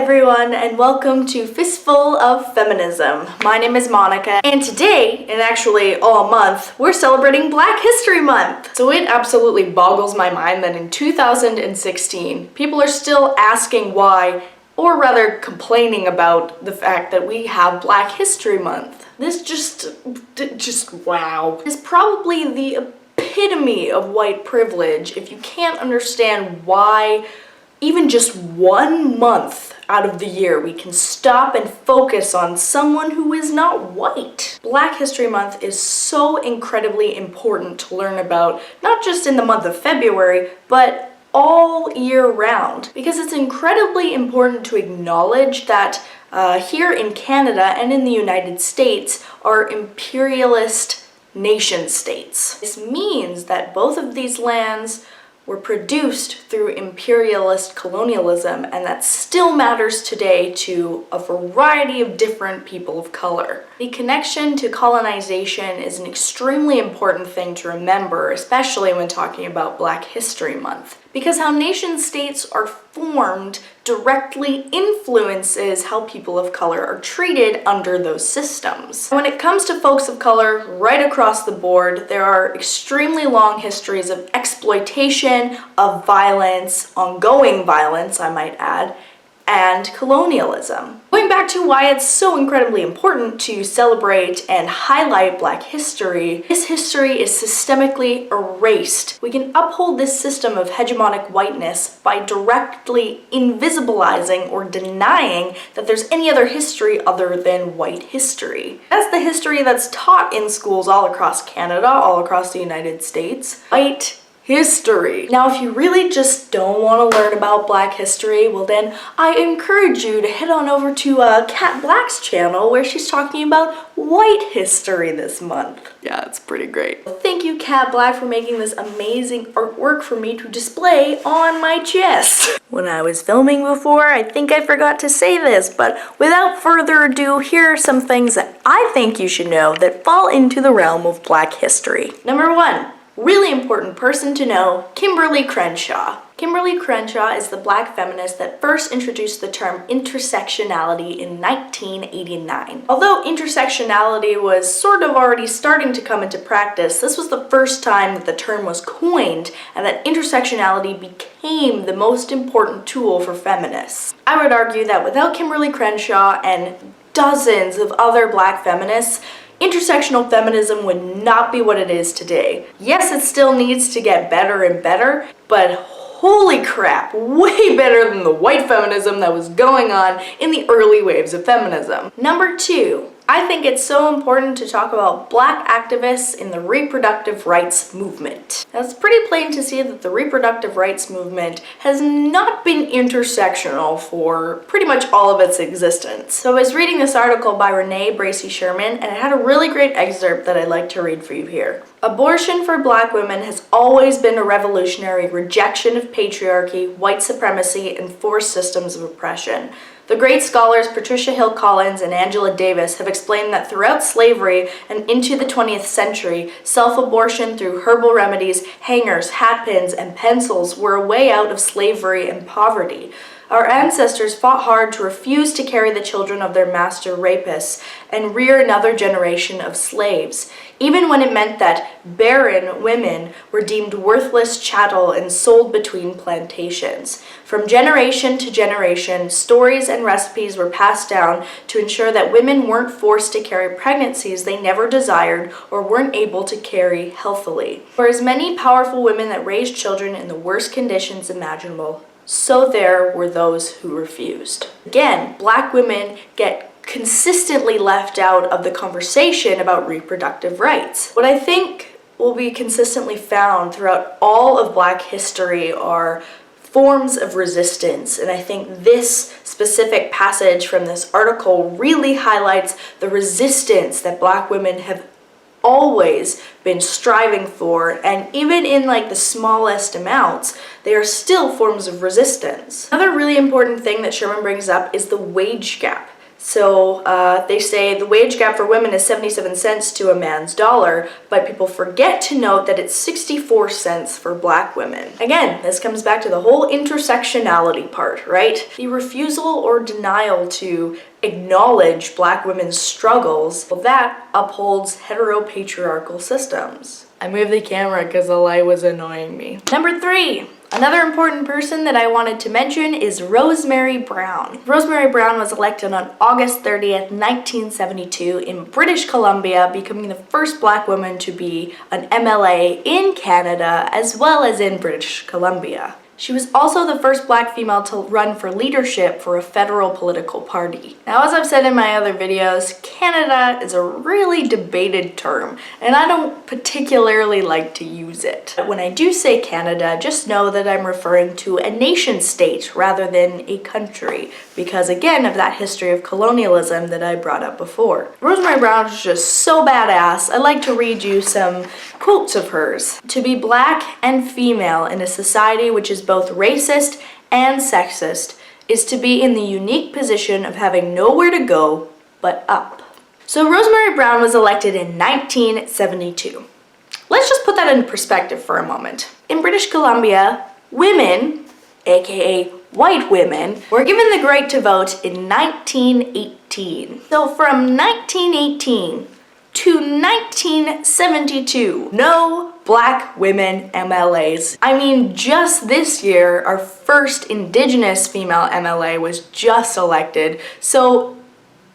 everyone, and welcome to Fistful of Feminism. My name is Monica, and today, and actually all month, we're celebrating Black History Month. So it absolutely boggles my mind that in 2016, people are still asking why, or rather complaining about the fact that we have Black History Month. This just wow. It's probably the epitome of white privilege if you can't understand why even just 1 month out of the year we can stop and focus on someone who is not white. Black History Month is so incredibly important to learn about, not just in the month of February, but all year round, because it's incredibly important to acknowledge that here in Canada and in the United States are imperialist nation states. This means that both of these lands were produced through imperialist colonialism, and that still matters today to a variety of different people of color. The connection to colonization is an extremely important thing to remember, especially when talking about Black History Month, because how nation states are formed directly influences how people of color are treated under those systems. When it comes to folks of color right across the board, there are extremely long histories of exploitation, of violence, ongoing violence, I might add, and colonialism. Going back to why it's so incredibly important to celebrate and highlight Black history, this history is systemically erased. We can uphold this system of hegemonic whiteness by directly invisibilizing or denying that there's any other history other than white history. That's the history that's taught in schools all across Canada, all across the United States. White history. Now, if you really just don't want to learn about Black history, well then I encourage you to head on over to Kat Black's channel where she's talking about white history this month. Yeah, it's pretty great. Thank you, Kat Black, for making this amazing artwork for me to display on my chest. When I was filming before, I think I forgot to say this, but without further ado, here are some things that I think you should know that fall into the realm of Black history. Number 1. Really important person to know, Kimberle Crenshaw. Kimberle Crenshaw is the Black feminist that first introduced the term intersectionality in 1989. Although intersectionality was sort of already starting to come into practice, this was the first time that the term was coined and that intersectionality became the most important tool for feminists. I would argue that without Kimberle Crenshaw and dozens of other Black feminists, intersectional feminism would not be what it is today. Yes, it still needs to get better and better, but holy crap, way better than the white feminism that was going on in the early waves of feminism. Number 2. I think it's so important to talk about Black activists in the reproductive rights movement. Now, it's pretty plain to see that the reproductive rights movement has not been intersectional for pretty much all of its existence. So I was reading this article by Renee Bracey Sherman, and it had a really great excerpt that I'd like to read for you here. Abortion for Black women has always been a revolutionary rejection of patriarchy, white supremacy, and forced systems of oppression. The great scholars Patricia Hill Collins and Angela Davis have explained that throughout slavery and into the 20th century, self-abortion through herbal remedies, hangers, hatpins, and pencils were a way out of slavery and poverty. Our ancestors fought hard to refuse to carry the children of their master rapists and rear another generation of slaves, even when it meant that barren women were deemed worthless chattel and sold between plantations. From generation to generation, stories and recipes were passed down to ensure that women weren't forced to carry pregnancies they never desired or weren't able to carry healthily. For as many powerful women that raised children in the worst conditions imaginable, so there were those who refused. Again, Black women get consistently left out of the conversation about reproductive rights. What I think will be consistently found throughout all of Black history are forms of resistance, and I think this specific passage from this article really highlights the resistance that Black women have always been striving for, and even in like the smallest amounts, they are still forms of resistance. Another really important thing that Sherman brings up is the wage gap. So they say the wage gap for women is 77 cents to a man's dollar, but people forget to note that it's 64 cents for black women. Again, this comes back to the whole intersectionality part, right? The refusal or denial to acknowledge black women's struggles, well, that upholds heteropatriarchal systems. I moved the camera because the light was annoying me. Number 3. Another important person that I wanted to mention is Rosemary Brown. Rosemary Brown was elected on August 30th, 1972 in British Columbia, becoming the first black woman to be an MLA in Canada as well as in British Columbia. She was also the first black female to run for leadership for a federal political party. Now, as I've said in my other videos, Canada is a really debated term, and I don't particularly like to use it. But when I do say Canada, just know that I'm referring to a nation state rather than a country, because again, of that history of colonialism that I brought up before. Rosemary Brown is just so badass. I'd like to read you some quotes of hers. "To be black and female in a society which is both racist and sexist is to be in the unique position of having nowhere to go but up." So Rosemary Brown was elected in 1972. Let's just put that in perspective for a moment. In British Columbia, women, aka white women, were given the right to vote in 1918. So from 1918 to 1972, no black women MLAs. I mean, just this year, our first Indigenous female MLA was just elected, so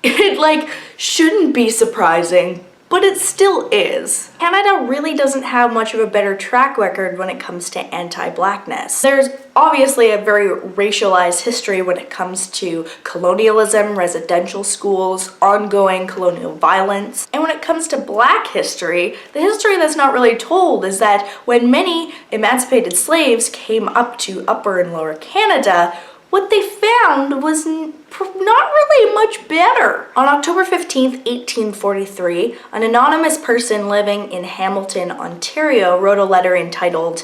it shouldn't be surprising, but it still is. Canada really doesn't have much of a better track record when it comes to anti-blackness. There's obviously a very racialized history when it comes to colonialism, residential schools, ongoing colonial violence. And when it comes to black history, the history that's not really told is that when many emancipated slaves came up to Upper and Lower Canada, what they found was not really much better. On October 15th, 1843, an anonymous person living in Hamilton, Ontario, wrote a letter entitled,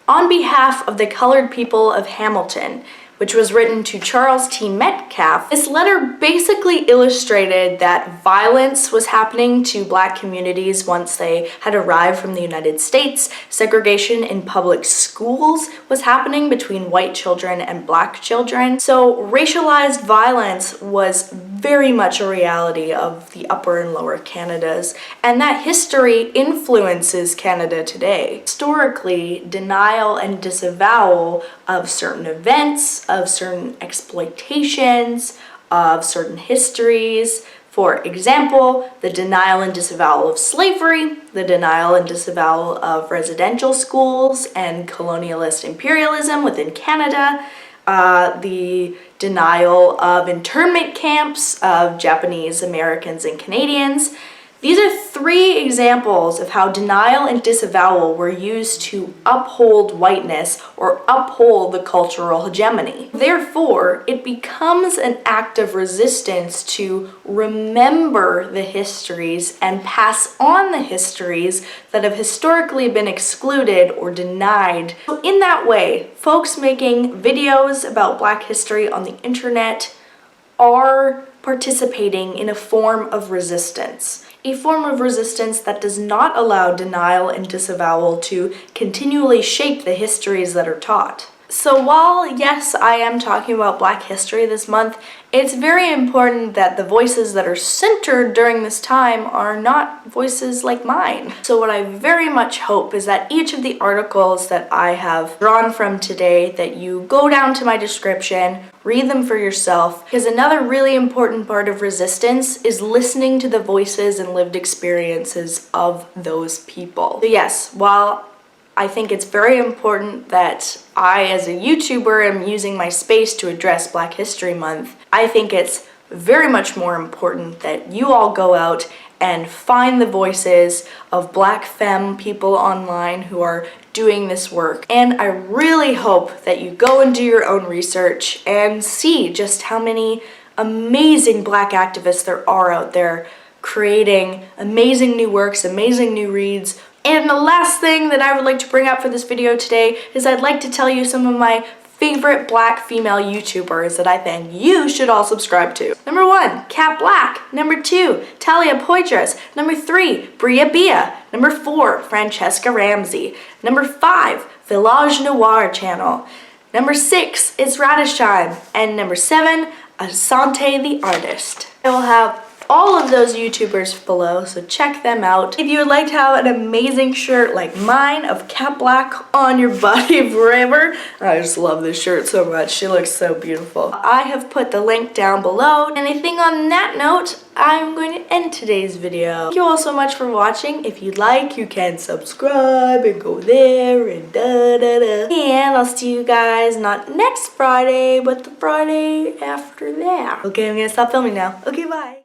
"On behalf of the colored people of Hamilton," which was written to Charles T. Metcalf. This letter basically illustrated that violence was happening to black communities once they had arrived from the United States. Segregation in public schools was happening between white children and black children. So racialized violence was very much a reality of the Upper and Lower Canadas, and that history influences Canada today. Historically, denial and disavowal of certain events, of certain exploitations, of certain histories. For example, the denial and disavowal of slavery, the denial and disavowal of residential schools and colonialist imperialism within Canada, the denial of internment camps of Japanese Americans and Canadians. These are 3 examples of how denial and disavowal were used to uphold whiteness or uphold the cultural hegemony. Therefore, it becomes an act of resistance to remember the histories and pass on the histories that have historically been excluded or denied. So in that way, folks making videos about Black history on the internet are participating in a form of resistance. A form of resistance that does not allow denial and disavowal to continually shape the histories that are taught. So while, yes, I am talking about Black history this month, it's very important that the voices that are centered during this time are not voices like mine. So what I very much hope is that each of the articles that I have drawn from today, that you go down to my description, read them for yourself, because another really important part of resistance is listening to the voices and lived experiences of those people. So yes, while I think it's very important that I, as a YouTuber, am using my space to address Black History Month, I think it's very much more important that you all go out and find the voices of Black femme people online who are doing this work. And I really hope that you go and do your own research and see just how many amazing Black activists there are out there creating amazing new works, amazing new reads. And the last thing that I would like to bring up for this video today is I'd like to tell you some of my favorite black female YouTubers that I think you should all subscribe to. Number 1, Kat Black. Number 2, Talia Poitras. Number 3, Bria Bia. Number 4, Francesca Ramsey. Number 5, Village Noir channel. Number 6 is Radishime. And number 7, Asante the Artist. I will have all of those YouTubers below, so check them out. If you would like to have an amazing shirt like mine of Kat Black on your body forever, I just love this shirt so much. She looks so beautiful. I have put the link down below. And I think on that note, I'm going to end today's video. Thank you all so much for watching. If you'd like, you can subscribe and go there and da-da-da. And I'll see you guys not next Friday, but the Friday after that. Okay, I'm gonna stop filming now. Okay, bye.